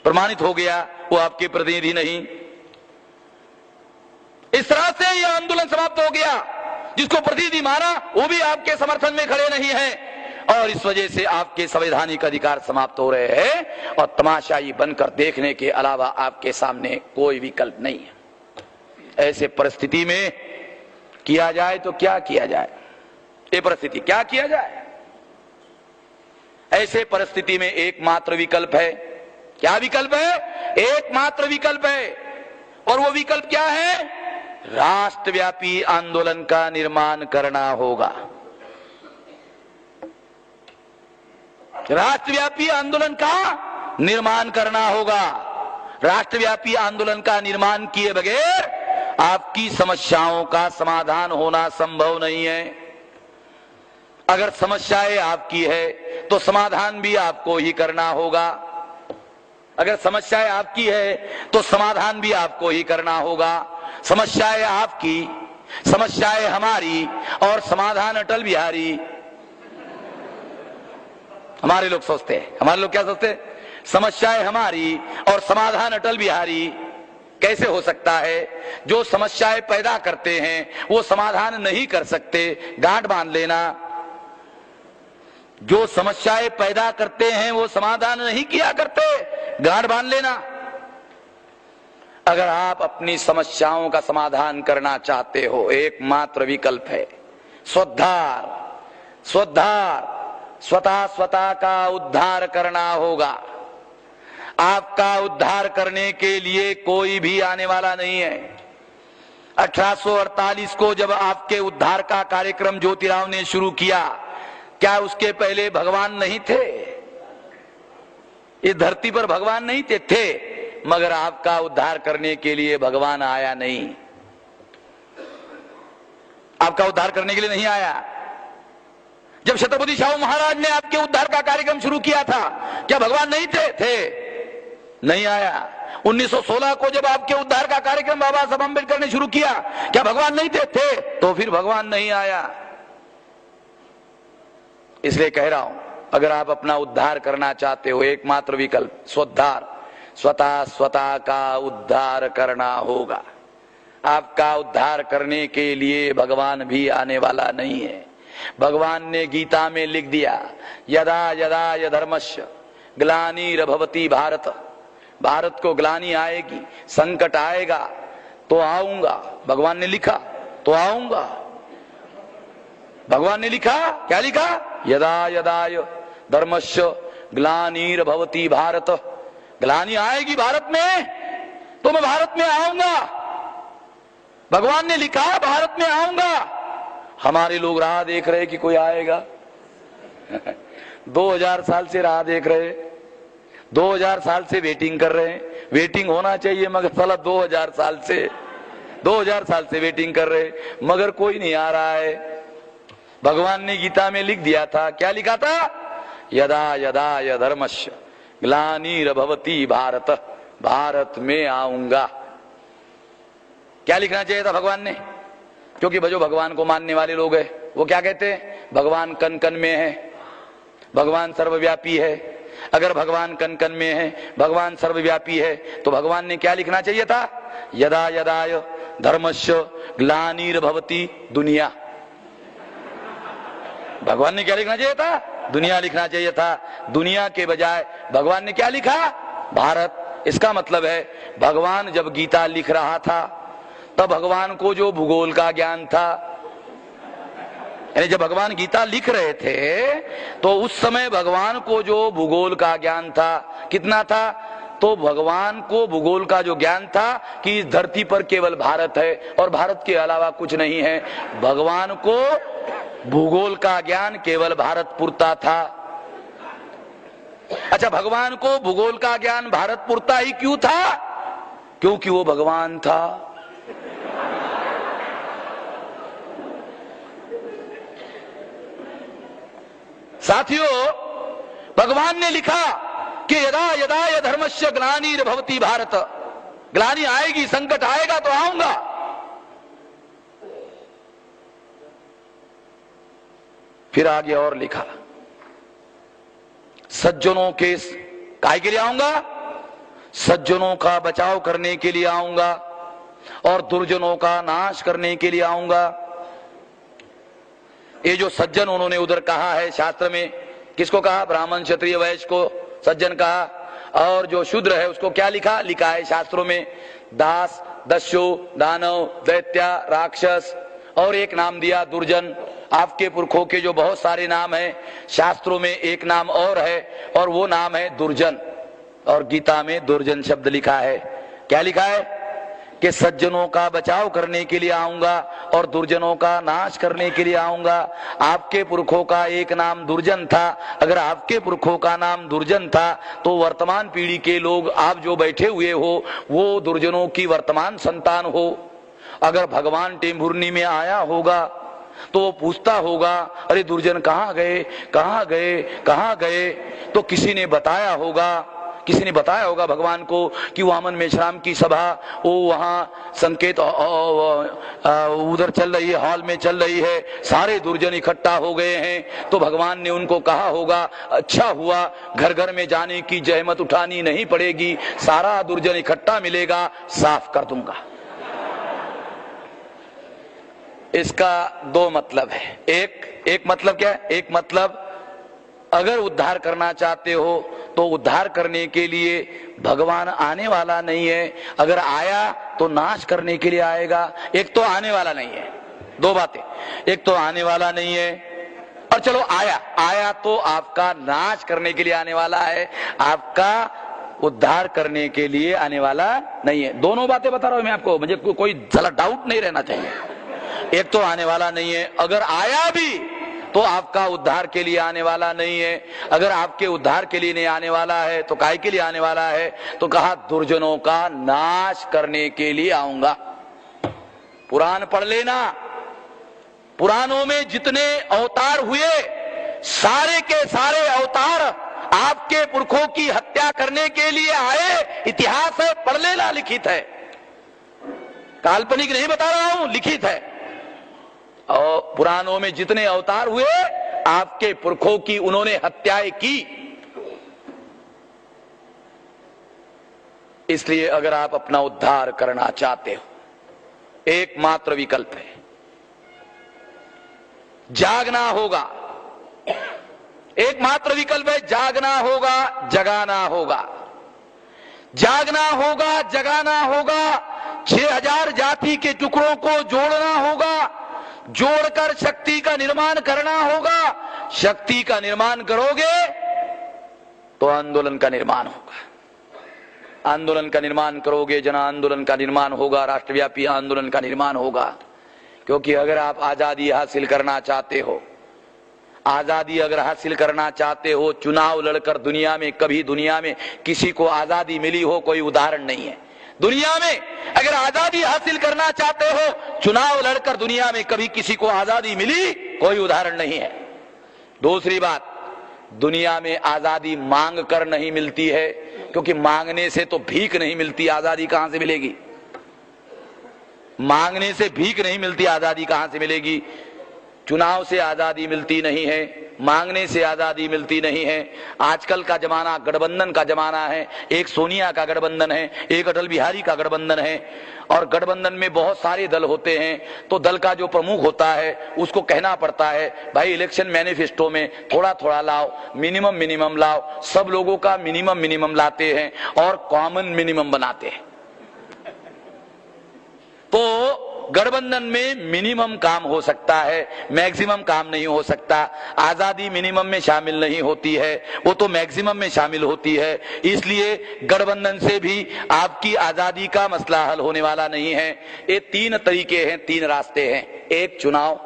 प्रमाणित हो गया वो आपके प्रतिनिधि नहीं। इस तरह से यह आंदोलन समाप्त हो गया। जिसको प्रतिनिधि माना वो भी आपके समर्थन में खड़े नहीं है और इस वजह से आपके संवैधानिक अधिकार समाप्त हो रहे हैं और तमाशाई बनकर देखने के अलावा आपके सामने कोई विकल्प नहीं है। ऐसे परिस्थिति में किया जाए तो क्या किया जाए? ये परिस्थिति क्या किया जाए? ऐसे परिस्थिति में एकमात्र विकल्प है। क्या विकल्प है? एकमात्र विकल्प है और वो विकल्प क्या है? राष्ट्रव्यापी आंदोलन का निर्माण करना होगा। राष्ट्रव्यापी आंदोलन का निर्माण करना होगा। राष्ट्रव्यापी आंदोलन का निर्माण किए बगैर आपकी समस्याओं का समाधान होना संभव नहीं है। अगर समस्याएं आपकी है तो समाधान भी आपको ही करना होगा। अगर समस्याएं आपकी है तो समाधान भी आपको ही करना होगा। समस्याएं आपकी, समस्याएं हमारी और समाधान अटल बिहारी। हमारे लोग सोचते हैं, हमारे लोग क्या सोचते हैं? समस्याएं हमारी और समाधान अटल बिहारी। कैसे हो सकता है? जो समस्याएं पैदा करते हैं वो समाधान नहीं कर सकते, गांठ बांध लेना। जो समस्याएं पैदा करते हैं वो समाधान नहीं किया करते, गांठ बांध लेना। अगर आप अपनी समस्याओं का समाधान करना चाहते हो, एकमात्र विकल्प है स्वोद्धार। स्वोद्धार, स्वतः का उद्धार करना होगा। आपका उद्धार करने के लिए कोई भी आने वाला नहीं है। 1848 को जब आपके उद्धार का कार्यक्रम ज्योतिराव ने शुरू किया, क्या उसके पहले भगवान नहीं थे? इस धरती पर भगवान नहीं थे, मगर आपका उद्धार करने के लिए भगवान आया नहीं। आपका उद्धार करने के लिए नहीं आया। जब छत्रपति शाहू महाराज ने आपके उद्धार का कार्यक्रम शुरू किया था, क्या भगवान नहीं थे? नहीं आया। 1916 को जब आपके उद्धार का कार्यक्रम बाबा साहब अम्बेडकर ने शुरू किया, क्या भगवान नहीं थे? तो फिर भगवान नहीं आया। इसलिए कह रहा हूं, अगर आप अपना उद्धार करना चाहते हो, एकमात्र विकल्प स्वोद्धार, स्वतः का उद्धार करना होगा। आपका उद्धार करने के लिए भगवान भी आने वाला नहीं है। भगवान ने गीता में लिख दिया, यदा यदा यधर्मस्य ग्लानिर्भवति भारत। भारत को ग्लानि आएगी, संकट आएगा तो आऊंगा। भगवान ने लिखा तो आऊंगा। भगवान ने लिखा, क्या लिखा? यदा यदा धर्मस्य ग्लानिर्भवति भारत। ग्लानि आएगी भारत में तो मैं भारत में आऊंगा। भगवान ने लिखा भारत में आऊंगा। हमारे लोग राह देख रहे कि कोई आएगा। 2000 साल से राह देख रहे, 2000 साल से वेटिंग कर रहे हैं। वेटिंग होना चाहिए मगर साला 2000 साल से वेटिंग कर रहे, मगर कोई नहीं आ रहा है। भगवान ने गीता में लिख दिया था, क्या लिखा था? यदा यदा यधर्मस्य ग्लानिर्भवति भारत। भारत में आऊंगा। क्या लिखना चाहिए था भगवान ने? क्योंकि जो भगवान को मानने वाले लोग हैं वो क्या कहते हैं? भगवान कन कन में है, भगवान सर्वव्यापी है। अगर भगवान कन कन में है, भगवान सर्वव्यापी है, तो भगवान ने क्या लिखना चाहिए था? यदा यदा धर्मस्य ग्लानिर्भवति दुनिया। भगवान ने क्या लिखना चाहिए था? दुनिया लिखना चाहिए था। दुनिया के बजाय भगवान ने क्या लिखा? भारत। इसका मतलब है भगवान जब गीता लिख रहा था तब भगवान को जो भूगोल का ज्ञान था, यानी जब भगवान गीता लिख रहे थे तो उस समय भगवान को जो भूगोल का ज्ञान था, कितना था? तो भगवान को भूगोल का जो ज्ञान था कि इस धरती पर केवल भारत है और भारत के अलावा कुछ नहीं है, भगवान को भूगोल का ज्ञान केवल भारत पुरता था। अच्छा, भगवान को भूगोल का ज्ञान भारत पुरता ही क्यों था? क्योंकि वो भगवान था। साथियों, भगवान ने लिखा कि यदा यदा धर्मस्य ग्लानिर्भवति भारत। ग्लानि आएगी, संकट आएगा तो आऊंगा। फिर आगे और लिखा, सज्जनों के काहे के लिए आऊंगा? सज्जनों का बचाव करने के लिए आऊंगा और दुर्जनों का नाश करने के लिए आऊंगा। ये जो सज्जन उन्होंने उधर कहा है शास्त्र में, किसको कहा? ब्राह्मण क्षत्रिय वैश्य को सज्जन कहा। और जो शूद्र है उसको क्या लिखा? लिखा है शास्त्रों में दास, दस्यु, दानव, दैत्य, राक्षस, और एक नाम दिया दुर्जन। आपके पुरखों के जो बहुत सारे नाम हैं, शास्त्रों में एक नाम और है और वो नाम है दुर्जन। और गीता में दुर्जन शब्द लिखा है। क्या लिखा है? कि सज्जनों का बचाव करने के लिए आऊंगा और दुर्जनों का नाश करने के लिए आऊंगा। आपके पुरखों का एक नाम दुर्जन था। अगर आपके पुरखों का नाम दुर्जन था तो वर्तमान पीढ़ी के लोग, आप जो बैठे हुए हो, वो दुर्जनों की वर्तमान संतान हो। अगर भगवान टेम्भुर्नी में आया होगा तो वो पूछता होगा, अरे दुर्जन कहाँ गए, कहाँ गए, कहाँ गए? तो किसी ने बताया होगा भगवान को कि वामन मेश्राम की सभा वो वहां संकेत उधर चल रही है, हॉल में चल रही है, सारे दुर्जन इकट्ठा हो गए हैं। तो भगवान ने उनको कहा होगा, अच्छा हुआ, घर घर में जाने की जहमत उठानी नहीं पड़ेगी, सारा दुर्जन इकट्ठा मिलेगा, साफ कर दूंगा। इसका दो मतलब है। एक मतलब क्या है? एक मतलब अगर उद्धार करना चाहते हो तो उद्धार करने के लिए भगवान आने वाला नहीं है, अगर आया तो नाश करने के लिए आएगा। एक तो आने वाला नहीं है, दो बातें, एक तो आने वाला नहीं है और चलो आया तो आपका नाश करने के लिए आने वाला है, आपका उद्धार करने के लिए आने वाला नहीं है। दोनों बातें बता रहा हूं मैं आपको, मुझे कोई जरा डाउट नहीं रहना चाहिए। एक तो आने वाला नहीं है, अगर आया भी तो आपका उद्धार के लिए आने वाला नहीं है। अगर आपके उद्धार के लिए नहीं आने वाला है तो काहे के लिए आने वाला है? तो कहा दुर्जनों का नाश करने के लिए आऊंगा। पुराण पढ़ लेना, पुराणों में जितने अवतार हुए सारे के सारे अवतार आपके पुरखों की हत्या करने के लिए आए। इतिहास है, पढ़ लेना, लिखित है, काल्पनिक नहीं बता रहा हूं, लिखित है। और पुराणों में जितने अवतार हुए आपके पुरखों की उन्होंने हत्याएं की। इसलिए अगर आप अपना उद्धार करना चाहते हो, एकमात्र विकल्प है, जागना होगा। एकमात्र विकल्प है, जागना होगा, जगाना होगा। जागना होगा, जगाना होगा, 6000 जाति के टुकड़ों को जोड़ना होगा, जोड़कर शक्ति का निर्माण करना होगा। शक्ति का निर्माण करोगे तो आंदोलन का निर्माण होगा। आंदोलन का निर्माण करोगे, जन आंदोलन का निर्माण होगा, राष्ट्रव्यापी आंदोलन का निर्माण होगा। क्योंकि अगर आप आजादी हासिल करना चाहते हो, आजादी अगर हासिल करना चाहते हो, चुनाव लड़कर दुनिया में, कभी दुनिया में किसी को आजादी मिली हो कोई उदाहरण नहीं है। दुनिया में अगर आजादी हासिल करना चाहते हो, चुनाव लड़कर दुनिया में कभी किसी को आजादी मिली कोई उदाहरण नहीं है। दूसरी बात, दुनिया में आजादी मांग कर नहीं मिलती है, क्योंकि मांगने से तो भीख नहीं मिलती, आजादी कहां से मिलेगी? मांगने से भीख नहीं मिलती, आजादी कहां से मिलेगी? चुनाव से आजादी मिलती नहीं है, मांगने से आजादी मिलती नहीं है। आजकल का जमाना गठबंधन का जमाना है। एक सोनिया का गठबंधन है, एक अटल बिहारी का गठबंधन है, और गठबंधन में बहुत सारे दल होते हैं। तो दल का जो प्रमुख होता है उसको कहना पड़ता है, भाई इलेक्शन मैनिफेस्टो में थोड़ा थोड़ा लाओ, मिनिमम लाओ। सब लोगों का मिनिमम लाते हैं और कॉमन मिनिमम बनाते हैं। तो गठबंधन में मिनिमम काम हो सकता है, मैक्सिमम काम नहीं हो सकता। आजादी मिनिमम में शामिल नहीं होती है, वो तो मैक्सिमम में शामिल होती है। इसलिए गठबंधन से भी आपकी आजादी का मसला हल होने वाला नहीं है। ये 3 तरीके हैं, 3 रास्ते हैं। एक चुनाव,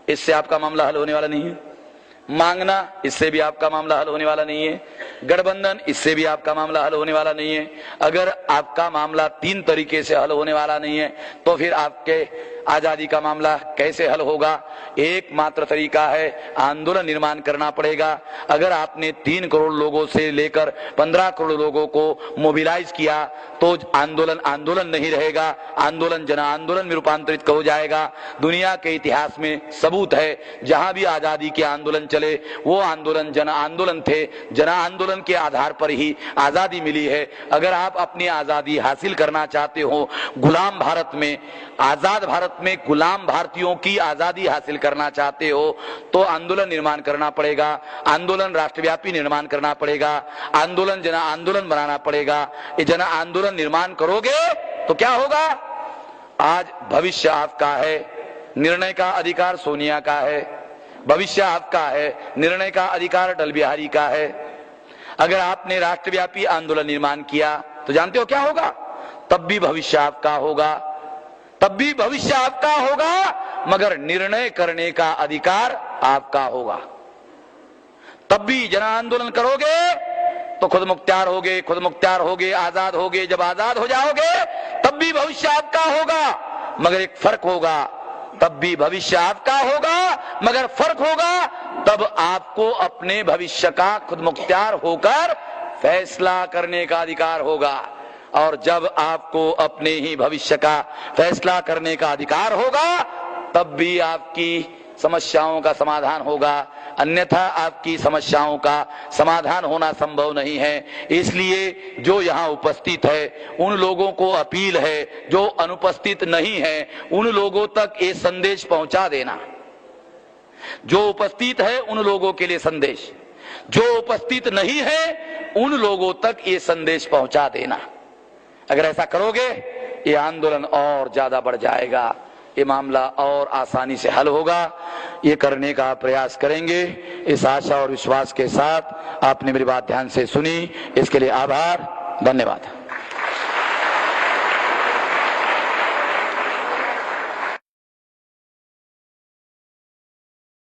इससे आपका मामला हल होने वाला नहीं है। मांगना, इससे भी आपका मामला हल होने वाला नहीं है। गठबंधन, इससे भी आपका मामला हल होने वाला नहीं है। अगर आपका मामला 3 तरीके से हल होने वाला नहीं है तो फिर आपके आजादी का मामला कैसे हल होगा? एकमात्र तरीका है आंदोलन निर्माण करना पड़ेगा। अगर आपने 3 करोड़ लोगों से लेकर 15 करोड़ लोगों को मोबिलाइज किया तो आंदोलन नहीं रहेगा, आंदोलन जन आंदोलन में रूपांतरित हो जाएगा। दुनिया के इतिहास में सबूत है, जहां भी आजादी के आंदोलन चले वो आंदोलन जन आंदोलन थे, जन आंदोलन के आधार पर ही आजादी मिली है। अगर आप अपनी आजादी हासिल करना चाहते हो, गुलाम भारत में, आजाद भारत में गुलाम भारतीयों की आजादी हासिल करना चाहते हो, तो आंदोलन निर्माण करना पड़ेगा, आंदोलन राष्ट्रव्यापी निर्माण करना पड़ेगा, आंदोलन जन आंदोलन बनाना पड़ेगा। ये जन आंदोलन निर्माण करोगे तो क्या होगा? आज भविष्य आपका है, निर्णय का अधिकार सोनिया का है, भविष्य आपका है, निर्णय का अधिकार अटल बिहारी का है। अगर आपने राष्ट्रव्यापी आंदोलन निर्माण किया तो जानते हो क्या होगा? तब भी भविष्य आपका होगा, तब भी भविष्य आपका होगा, मगर निर्णय करने का अधिकार आपका होगा। तब भी जन आंदोलन करोगे तो खुद मुख्तियार होगे, खुद मुख्तियार होगे, आजाद होगे। जब आजाद हो जाओगे तब भी भविष्य आपका होगा, मगर एक फर्क होगा, तब भी भविष्य आपका होगा मगर फर्क होगा, तब आपको अपने भविष्य का खुद मुख्तियार होकर फैसला करने का अधिकार होगा। और जब आपको अपने ही भविष्य का फैसला करने का अधिकार होगा तब भी आपकी समस्याओं का समाधान होगा, अन्यथा आपकी समस्याओं का समाधान होना संभव नहीं है। इसलिए जो यहाँ उपस्थित है उन लोगों को अपील है, जो अनुपस्थित नहीं है उन लोगों तक ये संदेश पहुंचा देना। जो उपस्थित है उन लोगों के लिए संदेश, जो उपस्थित नहीं है उन लोगों तक ये संदेश पहुंचा देना। अगर ऐसा करोगे ये आंदोलन और ज्यादा बढ़ जाएगा, ये मामला और आसानी से हल होगा। ये करने का प्रयास करेंगे, इस आशा और विश्वास के साथ। आपने मेरी बात ध्यान से सुनी, इसके लिए आभार, धन्यवाद।